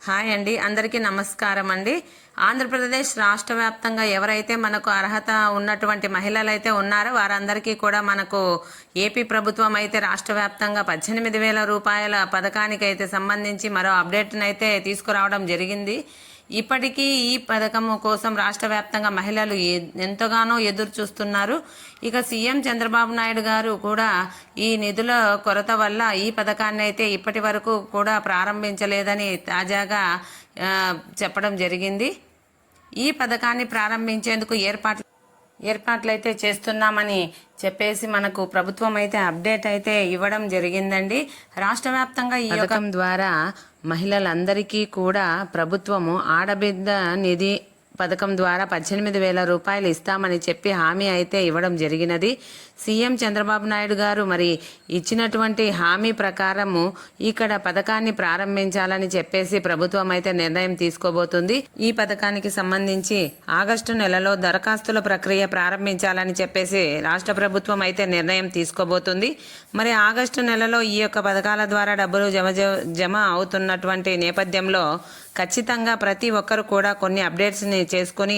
Hi అండి, అందరికీ నమస్కారం అండి. ఆంధ్రప్రదేశ్ రాష్ట్ర వ్యాప్తంగా ఎవరైతే మనకు అర్హత ఉన్నటువంటి మహిళలు అయితే ఉన్నారో వారందరికీ కూడా మనకు ఏపీ ప్రభుత్వం అయితే రాష్ట్ర వ్యాప్తంగా 18,000 రూపాయల పథకానికి అయితే సంబంధించి మరో అప్డేట్ని అయితే తీసుకురావడం జరిగింది. ఇప్పటికీ ఈ పథకం కోసం రాష్ట్ర వ్యాప్తంగా మహిళలు ఎంతగానో ఎదురు చూస్తున్నారు. ఇక సీఎం చంద్రబాబు నాయుడు గారు కూడా ఈ నిధుల కొరత వల్ల ఈ పథకాన్ని అయితే ఇప్పటి వరకు కూడా ప్రారంభించలేదని తాజాగా చెప్పడం జరిగింది. ఈ పథకాన్ని ప్రారంభించేందుకు ఏర్పాట్లు అయితే చేస్తున్నామని చెప్పేసి మనకు ప్రభుత్వం అయితే అప్డేట్ అయితే ఇవ్వడం జరిగిందండి. రాష్ట్ర వ్యాప్తంగా ఈ పథకం ద్వారా మహిళలందరికీ కూడా ప్రభుత్వము ఆడబిడ్డ నిధి పథకం ద్వారా 18,000 రూపాయలు ఇస్తామని చెప్పి హామీ అయితే ఇవ్వడం జరిగినది. సీఎం చంద్రబాబు నాయుడు గారు మరి ఇచ్చినటువంటి హామీ ప్రకారము ఇక్కడ పథకాన్ని ప్రారంభించాలని చెప్పేసి ప్రభుత్వం అయితే నిర్ణయం తీసుకోబోతుంది. ఈ పథకానికి సంబంధించి ఆగస్టు నెలలో దరఖాస్తుల ప్రక్రియ ప్రారంభించాలని చెప్పేసి రాష్ట్ర ప్రభుత్వం అయితే నిర్ణయం తీసుకోబోతుంది. మరి ఆగస్టు నెలలో ఈ యొక్క పథకాల ద్వారా డబ్బులు జమ అవుతున్నటువంటి నేపథ్యంలో ఖచ్చితంగా ప్రతి ఒక్కరు కూడా కొన్ని అప్డేట్స్ని చేసుకొని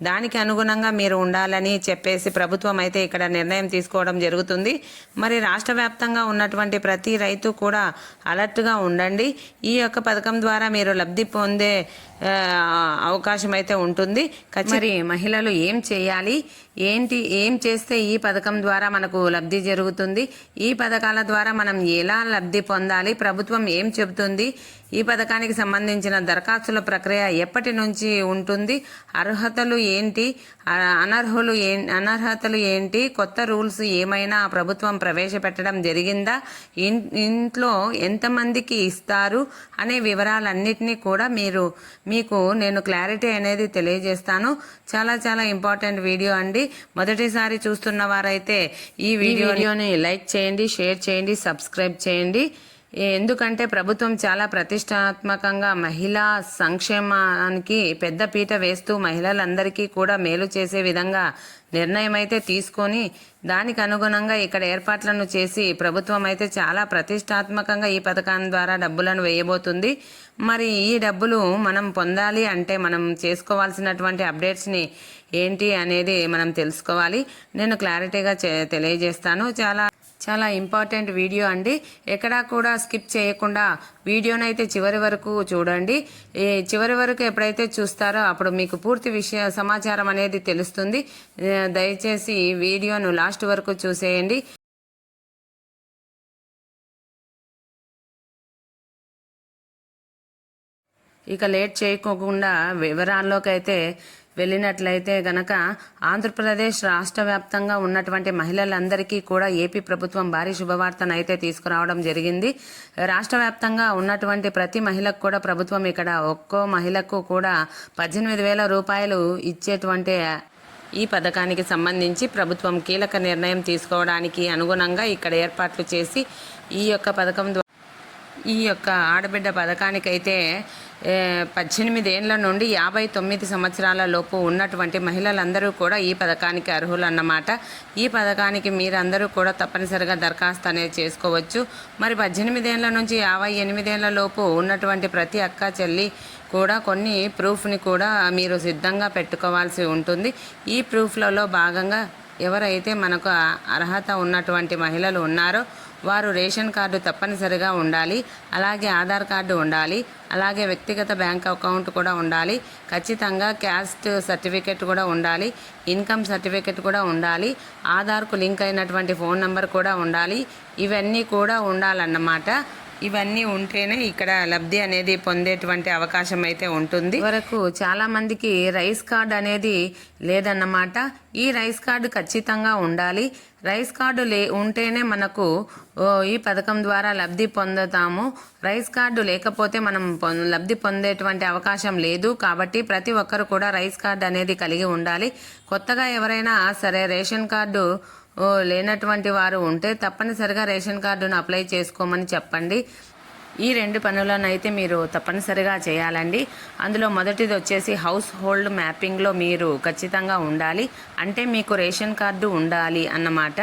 దానికి అనుగుణంగా మీరు ఉండాలని చెప్పేసి ప్రభుత్వం అయితే ఇక్కడ నిర్ణయం తీసుకోవడం జరుగుతుంది. మరి రాష్ట్ర వ్యాప్తంగా ఉన్నటువంటి ప్రతి రైతు కూడా అలర్ట్గా ఉండండి. ఈ యొక్క పథకం ద్వారా మీరు లబ్ధి పొందే అవకాశం అయితే ఉంటుంది. మరి మహిళలు ఏం చేయాలి, ఏం చేస్తే ఈ పథకం ద్వారా మనకు లబ్ధి జరుగుతుంది, ఈ పథకాల ద్వారా మనం ఎలా లబ్ధి పొందాలి, ప్రభుత్వం ఏం చెబుతుంది, ఈ పథకానికి సంబంధించిన దరఖాస్తుల ఎప్పటి నుంచి ఉంటుంది, అర్హతలు ఏంటి, అనర్హతలు ఏంటి, కొత్త రూల్స్ ఏమైనా ప్రభుత్వం ప్రవేశపెట్టడం జరిగిందా, ఇంట్లో ఎంతమందికి ఇస్తారు అనే వివరాలన్నిటినీ కూడా మీకు నేను క్లారిటీ అనేది తెలియజేస్తాను. చాలా ఇంపార్టెంట్ వీడియో అండి. మొదటిసారి చూస్తున్న వారైతే ఈ వీడియోని లైక్ చేయండి, షేర్ చేయండి, సబ్స్క్రైబ్ చేయండి. ఎందుకంటే ప్రభుత్వం చాలా ప్రతిష్టాత్మకంగా మహిళా సంక్షేమానికి పెద్దపీట వేస్తూ మహిళలందరికీ కూడా మేలు చేసే విధంగా నిర్ణయం అయితే తీసుకొని దానికి అనుగుణంగా ఇక్కడ ఏర్పాట్లను చేసి ప్రభుత్వం అయితే చాలా ప్రతిష్టాత్మకంగా ఈ పథకం ద్వారా డబ్బులను వేయబోతుంది. మరి ఈ డబ్బులు మనం పొందాలి అంటే మనం చేసుకోవాల్సినటువంటి అప్డేట్స్ని ఏంటి అనేది మనం తెలుసుకోవాలి. నేను క్లారిటీగా తెలియజేస్తాను. చాలా ఇంపార్టెంట్ వీడియో అండి. ఎక్కడా కూడా స్కిప్ చేయకుండా వీడియోనైతే చివరి వరకు చూడండి. చివరి వరకు ఎప్పుడైతే చూస్తారో అప్పుడు మీకు పూర్తి సమాచారం అనేది తెలుస్తుంది. దయచేసి వీడియోను లాస్ట్ వరకు చూసేయండి. ఇక లేట్ చేయకోకుండా వివరాల్లోకి అయితే వెళ్ళినట్లయితే గనక ఆంధ్రప్రదేశ్ రాష్ట్ర వ్యాప్తంగా ఉన్నటువంటి మహిళలందరికీ కూడా ఏపీ ప్రభుత్వం భారీ శుభవార్తను అయితే తీసుకురావడం జరిగింది. రాష్ట్ర వ్యాప్తంగా ఉన్నటువంటి ప్రతి మహిళకు కూడా ప్రభుత్వం ఇక్కడ ఒక్కో మహిళకు కూడా 18,000 రూపాయలు ఇచ్చేటువంటి ఈ పథకానికి సంబంధించి ప్రభుత్వం కీలక నిర్ణయం తీసుకోవడానికి అనుగుణంగా ఇక్కడ ఏర్పాట్లు చేసి ఈ యొక్క ఆడబిడ్డ పథకానికైతే 18 ఏళ్ల నుండి 59 సంవత్సరాల లోపు ఉన్నటువంటి మహిళలందరూ కూడా ఈ పథకానికి అర్హులు అన్నమాట. ఈ పథకానికి మీరందరూ కూడా తప్పనిసరిగా దరఖాస్తు అనేది చేసుకోవచ్చు. మరి 18 ఏళ్ల నుంచి 58 ఏళ్ల లోపు ఉన్నటువంటి ప్రతి అక్క చెల్లి కూడా కొన్ని ప్రూఫ్ని కూడా మీరు సిద్ధంగా పెట్టుకోవాల్సి ఉంటుంది. ఈ ప్రూఫ్లలో భాగంగా ఎవరైతే మనకు అర్హత ఉన్నటువంటి మహిళలు ఉన్నారో వారు రేషన్ కార్డు తప్పనిసరిగా ఉండాలి, అలాగే ఆధార్ కార్డు ఉండాలి, అలాగే వ్యక్తిగత బ్యాంక్ అకౌంట్ కూడా ఉండాలి, ఖచ్చితంగా క్యాస్ట్ సర్టిఫికెట్ కూడా ఉండాలి, ఇన్కమ్ సర్టిఫికెట్ కూడా ఉండాలి, ఆధార్కు లింక్ అయినటువంటి ఫోన్ నెంబర్ కూడా ఉండాలి. ఇవన్నీ కూడా ఉండాలన్నమాట. ఇవన్నీ ఉంటేనే ఇక్కడ లబ్ధి అనేది పొందేటువంటి అవకాశం అయితే ఉంటుంది. వరకు చాలా మందికి రైస్ కార్డు అనేది లేదన్నమాట. ఈ రైస్ కార్డు ఖచ్చితంగా ఉండాలి. రైస్ కార్డు ఉంటేనే మనకు ఈ పథకం ద్వారా లబ్ధి పొందుతాము. రైస్ కార్డు లేకపోతే మనం లబ్ధి పొందేటువంటి అవకాశం లేదు. కాబట్టి ప్రతి ఒక్కరు కూడా రైస్ కార్డు అనేది కలిగి ఉండాలి. కొత్తగా ఎవరైనా సరే రేషన్ కార్డు లేనటువంటి వారు ఉంటే తప్పనిసరిగా రేషన్ కార్డును అప్లై చేసుకోమని చెప్పండి. ఈ 2 పనులను మీరు తప్పనిసరిగా చేయాలండి. అందులో మొదటిది వచ్చేసి హౌస్ హోల్డ్ మ్యాపింగ్లో మీరు ఖచ్చితంగా ఉండాలి. అంటే మీకు రేషన్ కార్డు ఉండాలి అన్నమాట.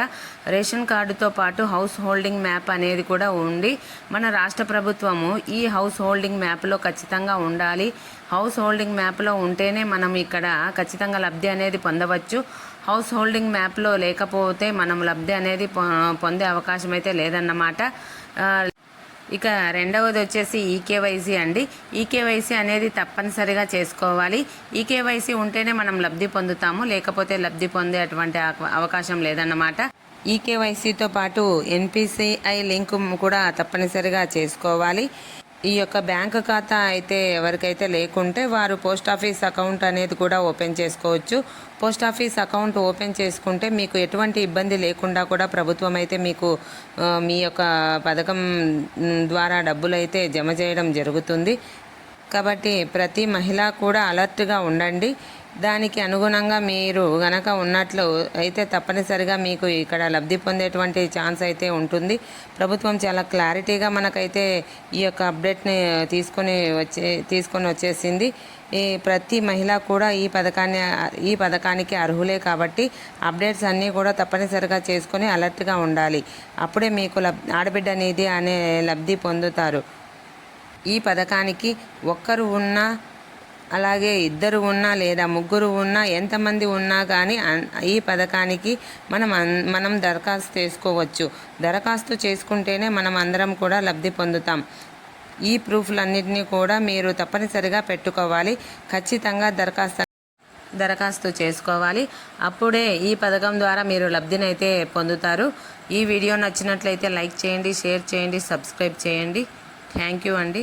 రేషన్ కార్డుతో పాటు హౌస్ హోల్డింగ్ మ్యాప్ అనేది కూడా ఉండి మన రాష్ట్ర ప్రభుత్వము ఈ హౌస్ హోల్డింగ్ మ్యాప్లో ఖచ్చితంగా ఉండాలి. హౌస్ హోల్డింగ్ మ్యాప్లో ఉంటేనే మనం ఇక్కడ ఖచ్చితంగా లబ్ధి అనేది పొందవచ్చు. హౌస్ హోల్డింగ్ మ్యాప్లో లేకపోతే మనం లబ్ధి అనేది పొందే అవకాశం అయితే లేదన్నమాట. ఇక రెండవది వచ్చేసి ఈకేవైసీ అండి. ఈకేవైసీ అనేది తప్పనిసరిగా చేసుకోవాలి. ఈకేవైసీ ఉంటేనే మనం లబ్ధి పొందుతాము, లేకపోతే లబ్ధి పొందే అటువంటి అవకాశం లేదన్నమాట. ఈకేవైసీతో పాటు ఎన్పిసిఐ లింక్ కూడా తప్పనిసరిగా చేసుకోవాలి. ఈ యొక్క బ్యాంకు ఖాతా అయితే ఎవరికైతే లేకుంటే వారు పోస్ట్ ఆఫీస్ అకౌంట్ అనేది కూడా ఓపెన్ చేసుకోవచ్చు. పోస్ట్ ఆఫీస్ అకౌంట్ ఓపెన్ చేసుకుంటే మీకు ఎటువంటి ఇబ్బంది లేకుండా కూడా ప్రభుత్వం అయితే మీకు మీ యొక్క పథకం ద్వారా డబ్బులు అయితే జమ చేయడం జరుగుతుంది. కాబట్టి ప్రతి మహిళ కూడా అలర్ట్గా ఉండండి. దానికి అనుగుణంగా మీరు గనక ఉన్నట్లు అయితే తప్పనిసరిగా మీకు ఇక్కడ లబ్ధి పొందేటువంటి ఛాన్స్ అయితే ఉంటుంది. ప్రభుత్వం చాలా క్లారిటీగా మనకైతే ఈ యొక్క అప్డేట్ని తీసుకొని వచ్చేసింది. ఈ ప్రతి మహిళ కూడా ఈ పథకానికి అర్హులే కాబట్టి అప్డేట్స్ అన్నీ కూడా తప్పనిసరిగా చేసుకొని అలర్ట్గా ఉండాలి. అప్పుడే మీకు ఆడబిడ్డ నిధి అనే లబ్ధి పొందుతారు. ఈ పథకానికి ఒక్కరు ఉన్నా, అలాగే ఇద్దరు ఉన్నా, లేదా ముగ్గురు ఉన్నా, ఎంతమంది ఉన్నా కానీ ఈ పథకానికి మనం దరఖాస్తు చేసుకోవచ్చు. దరఖాస్తు చేసుకుంటేనే మనం అందరం కూడా లబ్ధి పొందుతాం. ఈ ప్రూఫ్లన్నింటినీ కూడా మీరు తప్పనిసరిగా పెట్టుకోవాలి. ఖచ్చితంగా దరఖాస్తు చేసుకోవాలి. అప్పుడే ఈ పథకం ద్వారా మీరు లబ్ధినైతే పొందుతారు. ఈ వీడియో నచ్చినట్లయితే లైక్ చేయండి, షేర్ చేయండి, సబ్స్క్రైబ్ చేయండి. థ్యాంక్ యూ అండి.